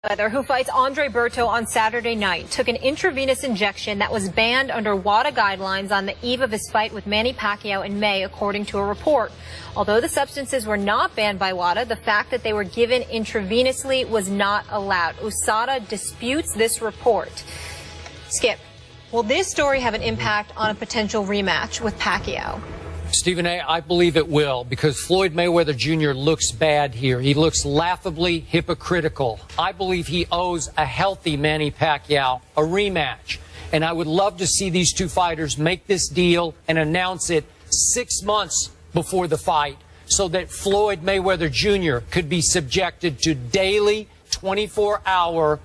Mayweather, who fights Andre Berto on Saturday night, took an intravenous injection that was banned under WADA guidelines on the eve of his fight with Manny Pacquiao in May, according to a report. Although the substances were not banned by WADA, the fact that they were given intravenously was not allowed. USADA disputes this report. Skip, will this story have an impact on a potential rematch with Pacquiao? Stephen A., I believe it will, because Floyd Mayweather Jr. looks bad here. He looks laughably hypocritical. I believe he owes a healthy Manny Pacquiao a rematch. And I would love to see these two fighters make this deal and announce it 6 months before the fight so that Floyd Mayweather Jr. could be subjected to daily 24-hour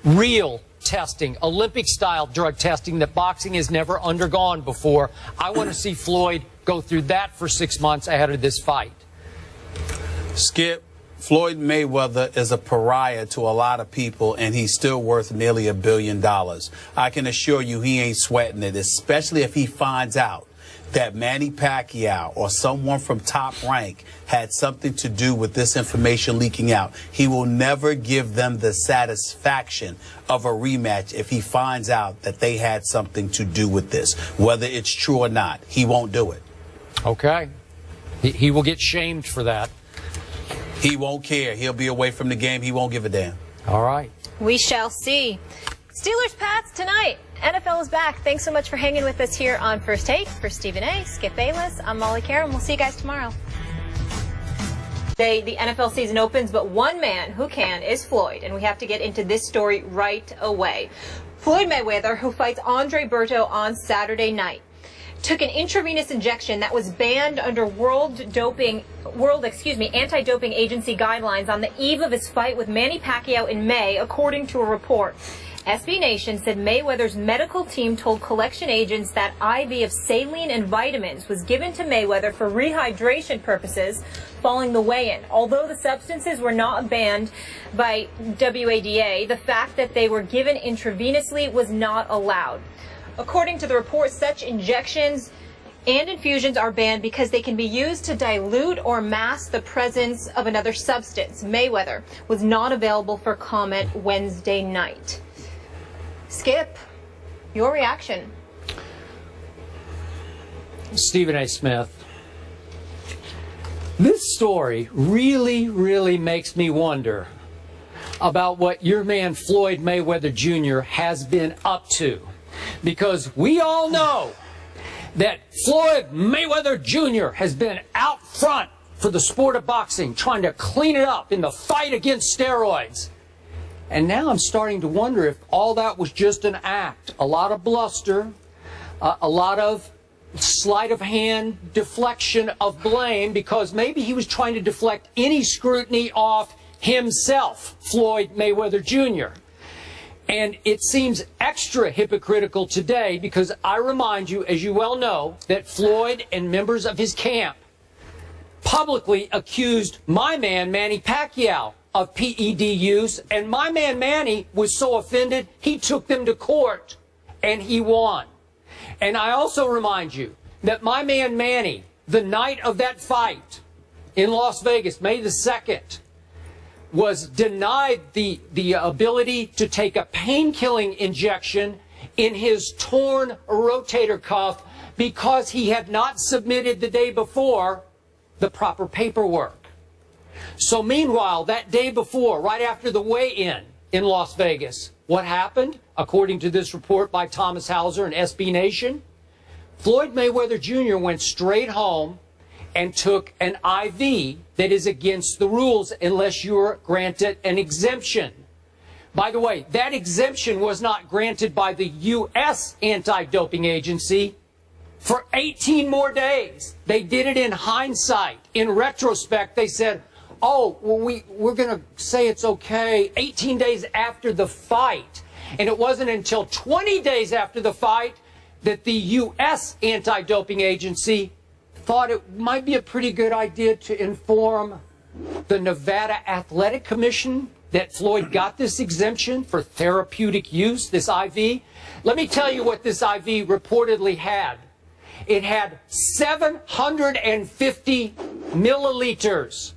real testing, Olympic-style drug testing that boxing has never undergone before. I want to see Floyd go through that for 6 months ahead of this fight. Skip, Floyd Mayweather is a pariah to a lot of people, and he's still worth nearly $1 billion. I can assure you he ain't sweating it, especially if he finds out that Manny Pacquiao or someone from Top Rank had something to do with this information leaking out. He will never give them the satisfaction of a rematch if he finds out that they had something to do with this. Whether it's true or not, he won't do it. Okay. He will get shamed for that. He won't care. He'll be away from the game. He won't give a damn. All right. We shall see. Steelers Pats tonight. NFL is back. Thanks so much for hanging with us here on First Take. For Stephen A., Skip Bayless, I'm Molly Karen. We'll see you guys tomorrow. Today, the NFL season opens, but one man who can is Floyd, and we have to get into this story right away. Floyd Mayweather, who fights Andre Berto on Saturday night, took an intravenous injection that was banned under anti-doping agency guidelines on the eve of his fight with Manny Pacquiao in May, according to a report. SB Nation said Mayweather's medical team told collection agents that IV of saline and vitamins was given to Mayweather for rehydration purposes following the weigh-in. Although the substances were not banned by WADA, the fact that they were given intravenously was not allowed. According to the report, such injections and infusions are banned because they can be used to dilute or mask the presence of another substance. Mayweather was not available for comment Wednesday night. Skip, your reaction. Stephen A. Smith, this story really makes me wonder about what your man Floyd Mayweather Jr. has been up to. Because we all know that Floyd Mayweather Jr. has been out front for the sport of boxing, trying to clean it up in the fight against steroids. And now I'm starting to wonder if all that was just an act. A lot of bluster, a lot of sleight of hand deflection of blame, because maybe he was trying to deflect any scrutiny off himself, Floyd Mayweather Jr. And it seems extra hypocritical today because I remind you, as you well know, that Floyd and members of his camp publicly accused my man, Manny Pacquiao, of PED use, and my man Manny was so offended he took them to court and he won. And I also remind you that my man Manny, the night of that fight in Las Vegas, May the 2nd, was denied the ability to take a pain-killing injection in his torn rotator cuff because he had not submitted the day before the proper paperwork. So meanwhile, that day before, right after the weigh-in in Las Vegas, what happened? According to this report by Thomas Hauser and SB Nation, Floyd Mayweather Jr. went straight home and took an IV that is against the rules unless you're granted an exemption. By the way, that exemption was not granted by the U.S. anti-doping agency for 18 more days. They did it in hindsight. In retrospect, they said, oh, well, we're going to say it's okay 18 days after the fight. And it wasn't until 20 days after the fight that the U.S. anti-doping agency thought it might be a pretty good idea to inform the Nevada Athletic Commission that Floyd got this exemption for therapeutic use, this IV. Let me tell you what this IV reportedly had. It had 750 milliliters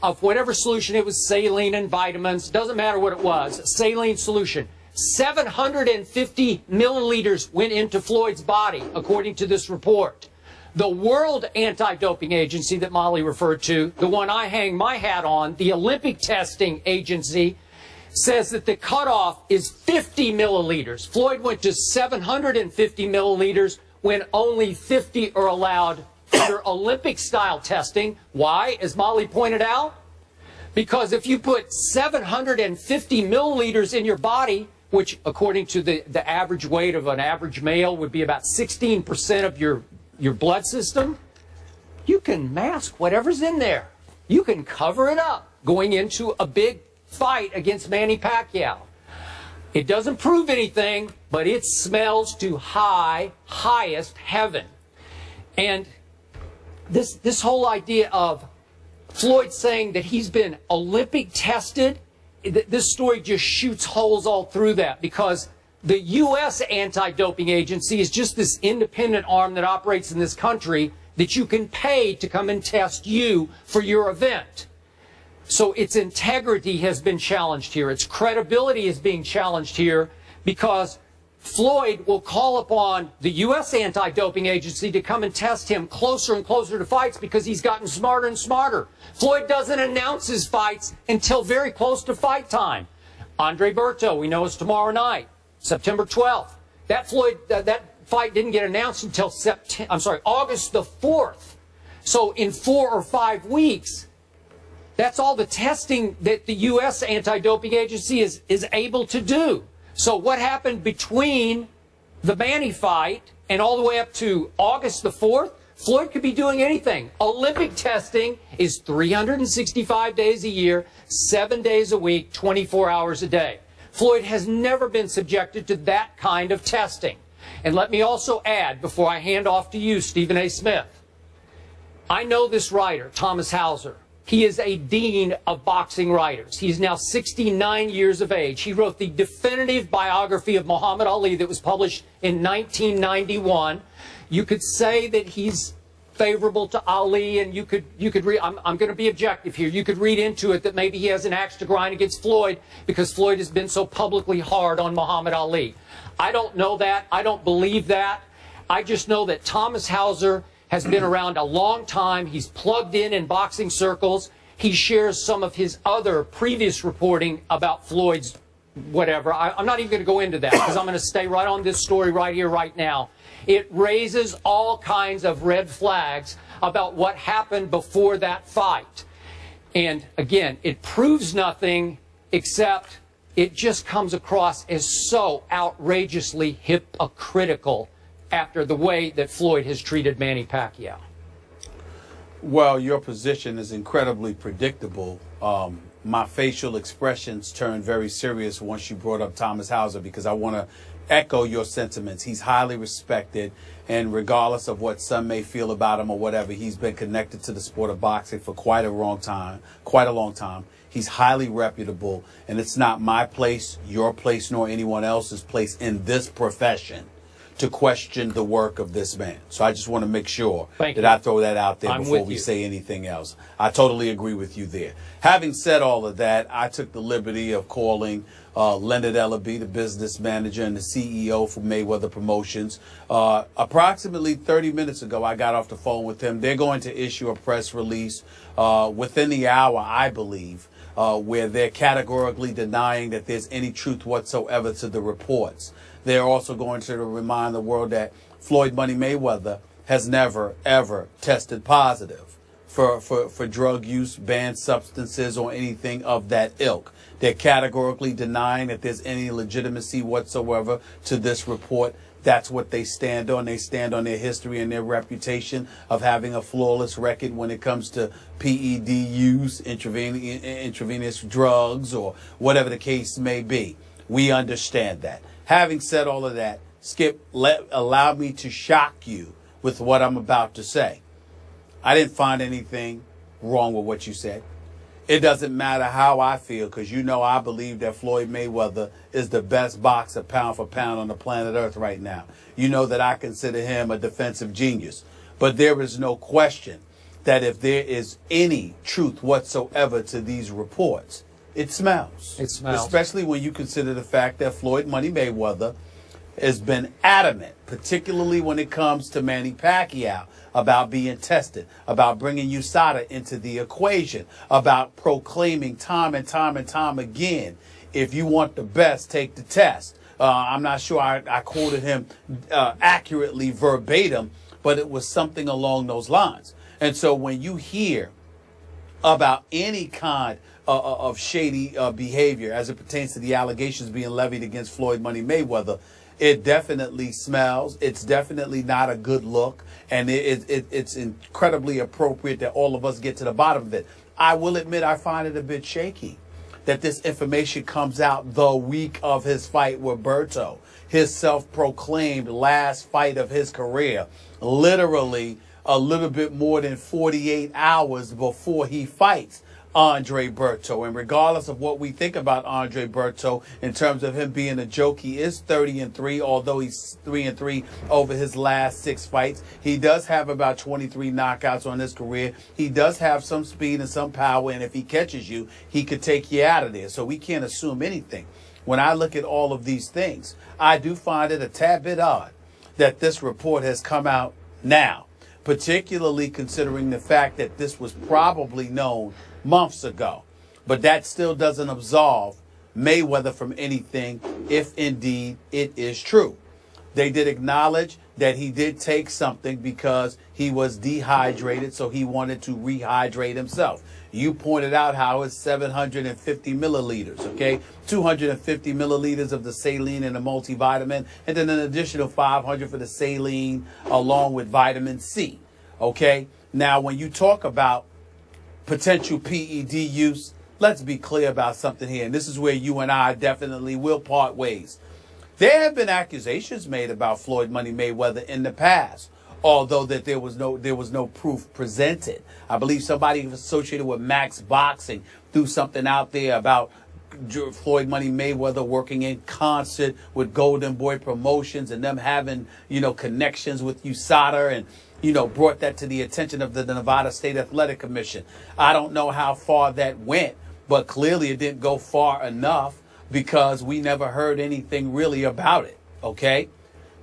of whatever solution, it was saline and vitamins, doesn't matter what it was, saline solution. 750 milliliters went into Floyd's body, according to this report. The World Anti-Doping Agency that Molly referred to, the one I hang my hat on, the Olympic Testing Agency, says that the cutoff is 50 milliliters. Floyd went to 750 milliliters when only 50 are allowed under Olympic-style testing. Why? As Molly pointed out, because if you put 750 milliliters in your body, which according to the average weight of an average male would be about 16% of your blood system, you can mask whatever's in there. You can cover it up going into a big fight against Manny Pacquiao. It doesn't prove anything, but it smells to highest heaven. And this whole idea of Floyd saying that he's been Olympic tested, this story just shoots holes all through that, because the U.S. Anti-Doping Agency is just this independent arm that operates in this country that you can pay to come and test you for your event. So its integrity has been challenged here. Its credibility is being challenged here because Floyd will call upon the U.S. Anti-Doping Agency to come and test him closer and closer to fights because he's gotten smarter and smarter. Floyd doesn't announce his fights until very close to fight time. Andre Berto, we know, is tomorrow night, September 12th. That fight didn't get announced until August the 4th. So in 4 or 5 weeks, that's all the testing that the U.S. Anti-Doping Agency is able to do. So what happened between the Manny fight and all the way up to August the 4th? Floyd could be doing anything. Olympic testing is 365 days a year, 7 days a week, 24 hours a day. Floyd has never been subjected to that kind of testing. And let me also add, before I hand off to you, Stephen A. Smith, I know this writer, Thomas Hauser. He is a dean of boxing writers. He's now 69 years of age. He wrote the definitive biography of Muhammad Ali that was published in 1991. You could say that he's favorable to Ali, and you could read, I'm going to be objective here. You could read into it that maybe he has an axe to grind against Floyd because Floyd has been so publicly hard on Muhammad Ali. I don't know that. I don't believe that. I just know that Thomas Hauser has been around a long time. He's plugged in boxing circles. He shares some of his other previous reporting about Floyd's whatever. I'm not even going to go into that because I'm going to stay right on this story right here, right now. It raises all kinds of red flags about what happened before that fight. And again, it proves nothing except it just comes across as so outrageously hypocritical after the way that Floyd has treated Manny Pacquiao. Well, your position is incredibly predictable. My facial expressions turned very serious once you brought up Thomas Hauser because I want to echo your sentiments. He's highly respected, and regardless of what some may feel about him or whatever, he's been connected to the sport of boxing for quite a long time. He's highly reputable, and it's not my place, your place, nor anyone else's place in this profession to question the work of this man. So I just want to make sure that I throw that out there before we say anything else. I totally agree with you there. Having said all of that, I took the liberty of calling Leonard Ellaby, the business manager and the CEO for Mayweather Promotions. Approximately 30 minutes ago, I got off the phone with him. They're going to issue a press release within the hour, I believe, where they're categorically denying that there's any truth whatsoever to the reports. They're also going to remind the world that Floyd Money Mayweather has never, ever tested positive for drug use, banned substances, or anything of that ilk. They're categorically denying that there's any legitimacy whatsoever to this report. That's what they stand on. They stand on their history and their reputation of having a flawless record when it comes to PED use, intravenous drugs, or whatever the case may be. We understand that. Having said all of that, Skip, allow me to shock you with what I'm about to say. I didn't find anything wrong with what you said. It doesn't matter how I feel, because you know I believe that Floyd Mayweather is the best boxer pound for pound on the planet Earth right now. You know that I consider him a defensive genius. But there is no question that if there is any truth whatsoever to these reports, it smells. It smells. Especially when you consider the fact that Floyd Money Mayweather has been adamant, particularly when it comes to Manny Pacquiao, about being tested, about bringing USADA into the equation, about proclaiming time and time and time again, if you want the best, take the test. I'm not sure I quoted him accurately verbatim, but it was something along those lines. And so when you hear about any kind of shady behavior as it pertains to the allegations being levied against Floyd Money Mayweather, it definitely smells. It's definitely not a good look. And it's incredibly appropriate that all of us get to the bottom of it. I will admit I find it a bit shaky that this information comes out the week of his fight with Berto, his self-proclaimed last fight of his career, literally a little bit more than 48 hours before he fights Andre Berto. And regardless of what we think about Andre Berto in terms of him being a joke, he is 30-3, although he's 3-3 over his last 6 fights. He does have about 23 knockouts on his career. He does have some speed and some power, and if he catches you, he could take you out of there. So we can't assume anything. When I look at all of these things, I do find it a tad bit odd that this report has come out now, particularly considering the fact that this was probably known months ago. But that still doesn't absolve Mayweather from anything if indeed it is true. They did acknowledge that he did take something because he was dehydrated, so he wanted to rehydrate himself. You pointed out how it's 750 milliliters, okay? 250 milliliters of the saline and the multivitamin, and then an additional 500 for the saline along with vitamin C, okay? Now, when you talk about potential PED use, let's be clear about something here, and this is where you and I definitely will part ways. There have been accusations made about Floyd Money Mayweather in the past, although that there was no proof presented. I believe somebody associated with Max Boxing threw something out there about Floyd Money Mayweather working in concert with Golden Boy Promotions and them having, connections with USADA and, brought that to the attention of the Nevada State Athletic Commission. I don't know how far that went, but clearly it didn't go far enough because we never heard anything really about it, okay?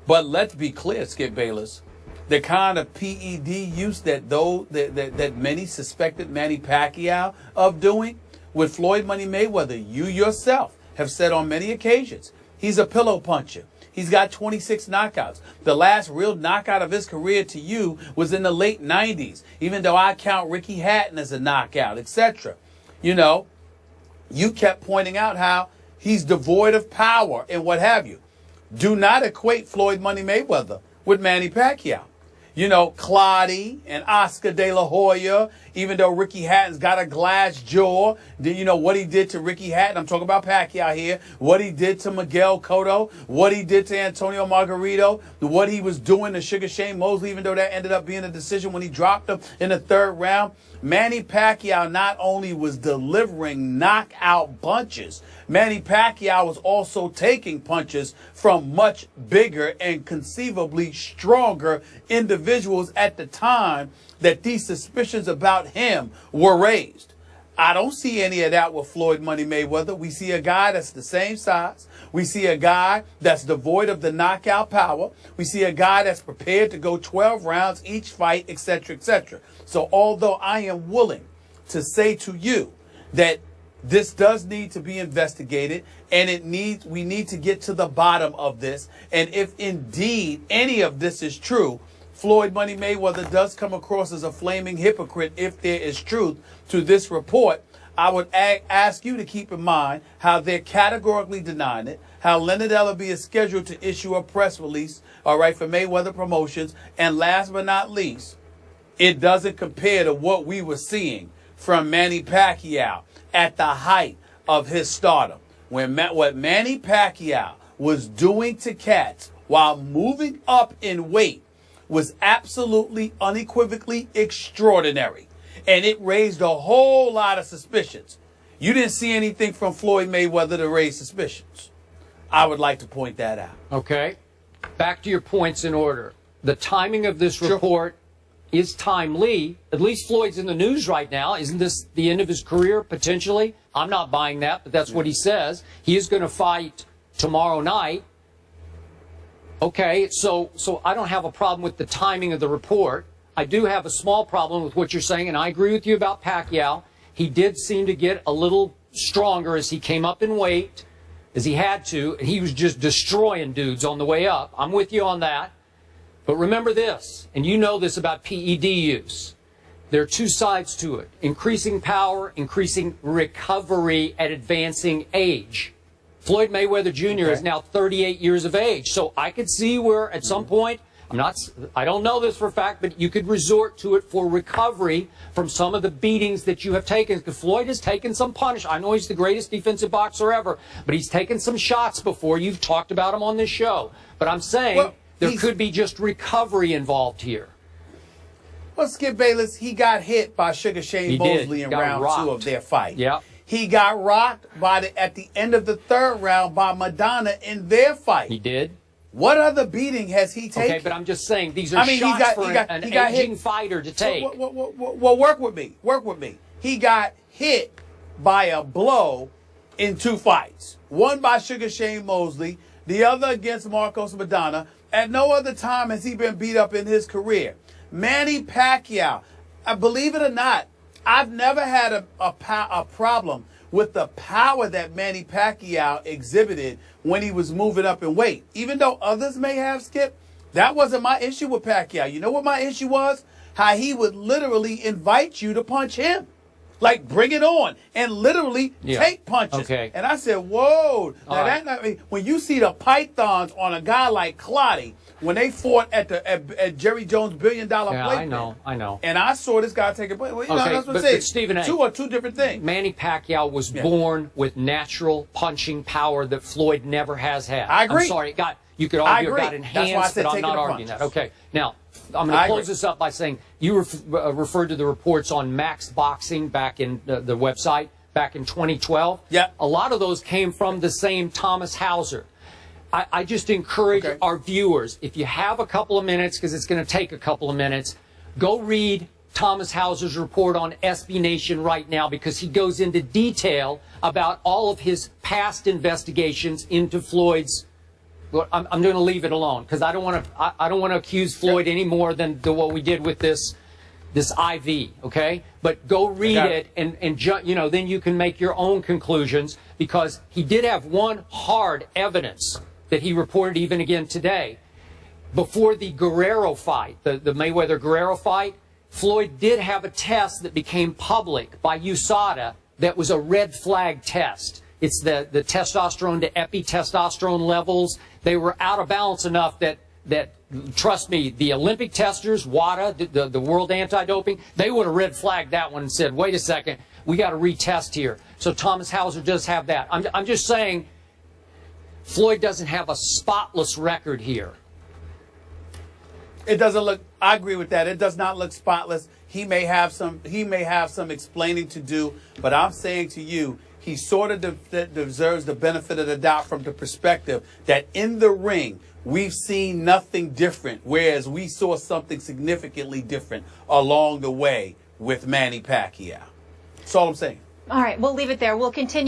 But let's be clear, Skip Bayless, the kind of PED use that many suspected Manny Pacquiao of doing with Floyd Money Mayweather, you yourself have said on many occasions, he's a pillow puncher. He's got 26 knockouts. The last real knockout of his career to you was in the late 90s, even though I count Ricky Hatton as a knockout, etc. You kept pointing out how he's devoid of power and what have you. Do not equate Floyd Money Mayweather with Manny Pacquiao. Clottey and Oscar De La Hoya, even though Ricky Hatton's got a glass jaw, what he did to Ricky Hatton, I'm talking about Pacquiao here, what he did to Miguel Cotto, what he did to Antonio Margarito, what he was doing to Sugar Shane Mosley, even though that ended up being a decision when he dropped him in the 3rd round. Manny Pacquiao not only was delivering knockout punches, Manny Pacquiao was also taking punches from much bigger and conceivably stronger individuals at the time that these suspicions about him were raised. I don't see any of that with Floyd Money Mayweather. We see a guy that's the same size. We see a guy that's devoid of the knockout power. We see a guy that's prepared to go 12 rounds each fight, etc., etc. So although I am willing to say to you that this does need to be investigated and we need to get to the bottom of this, and if indeed any of this is true, Floyd Money Mayweather does come across as a flaming hypocrite if there is truth to this report, I would ask you to keep in mind how they're categorically denying it, how Leonard Ellaby is scheduled to issue a press release, for Mayweather Promotions, and last but not least, it doesn't compare to what we were seeing from Manny Pacquiao at the height of his stardom. What Manny Pacquiao was doing to cats while moving up in weight was absolutely unequivocally extraordinary. And it raised a whole lot of suspicions. You didn't see anything from Floyd Mayweather to raise suspicions. I would like to point that out. Okay. Back to your points in order. The timing of this report is timely. At least Floyd's in the news right now. Isn't this the end of his career, potentially? I'm not buying that, but that's what he says. He is going to fight tomorrow night. Okay, so I don't have a problem with the timing of the report. I do have a small problem with what you're saying, and I agree with you about Pacquiao. He did seem to get a little stronger as he came up in weight, as he had to. He was just destroying dudes on the way up. I'm with you on that. But remember this, and you know this about PED use. There are two sides to it. Increasing power, increasing recovery at advancing age. Floyd Mayweather Jr. is now 38 years of age. So I could see where at some point, I don't know this for a fact, but you could resort to it for recovery from some of the beatings that you have taken. Because Floyd has taken some punish. I know he's the greatest defensive boxer ever, but he's taken some shots before. You've talked about him on this show. But I'm saying there could be just recovery involved here. Well, Skip Bayless, he got hit by Sugar Shane Mosley in round 2 of their fight. Yeah. He got rocked at the end of the 3rd round by Madonna in their fight. He did. What other beating has he taken? Okay, but I'm just saying these are shots for an aging fighter to take. Well, work with me. Work with me. He got hit by a blow in 2 fights. One by Sugar Shane Mosley, the other against Marcos Madonna. At no other time has he been beat up in his career. Manny Pacquiao, believe it or not, I've never had a problem with the power that Manny Pacquiao exhibited when he was moving up in weight. Even though others may have, Skip, that wasn't my issue with Pacquiao. You know what my issue was? How he would literally invite you to punch him. Like, bring it on, and literally take punches. Okay. And I said, whoa. Now, when you see the pythons on a guy like Clottey, when they fought at Jerry Jones' $1 billion plate. I know. And I saw this guy take a play. Well, that's what I'm saying. Stephen A. Two different things. Manny Pacquiao was born with natural punching power that Floyd never has had. I agree. I'm sorry, you could argue about enhanced, but I'm not arguing that. Okay, now, I'm going to close this up by saying you referred to the reports on Max Boxing back in the website back in 2012. Yeah. A lot of those came from the same Thomas Hauser. I just encourage our viewers, if you have a couple of minutes, because it's going to take a couple of minutes, go read Thomas Hauser's report on SB Nation right now, because he goes into detail about all of his past investigations into Floyd's. Well, I'm going to leave it alone because I don't want to accuse Floyd any more than what we did with this IV. Okay, but go read it and then you can make your own conclusions, because he did have one hard evidence that he reported even again today. Before the Guerrero fight, the Mayweather-Guerrero fight, Floyd did have a test that became public by USADA that was a red flag test. It's the testosterone to epitestosterone levels. They were out of balance enough that trust me, the Olympic testers, WADA, the World Anti-Doping, they would have red flagged that one and said, wait a second, we got to retest here. So Thomas Hauser does have that. I'm just saying, Floyd doesn't have a spotless record here. It doesn't look. I agree with that. It does not look spotless. He may have some explaining to do. But I'm saying to you, he sort of deserves the benefit of the doubt from the perspective that in the ring we've seen nothing different, whereas we saw something significantly different along the way with Manny Pacquiao. That's all I'm saying. All right, we'll leave it there. We'll continue.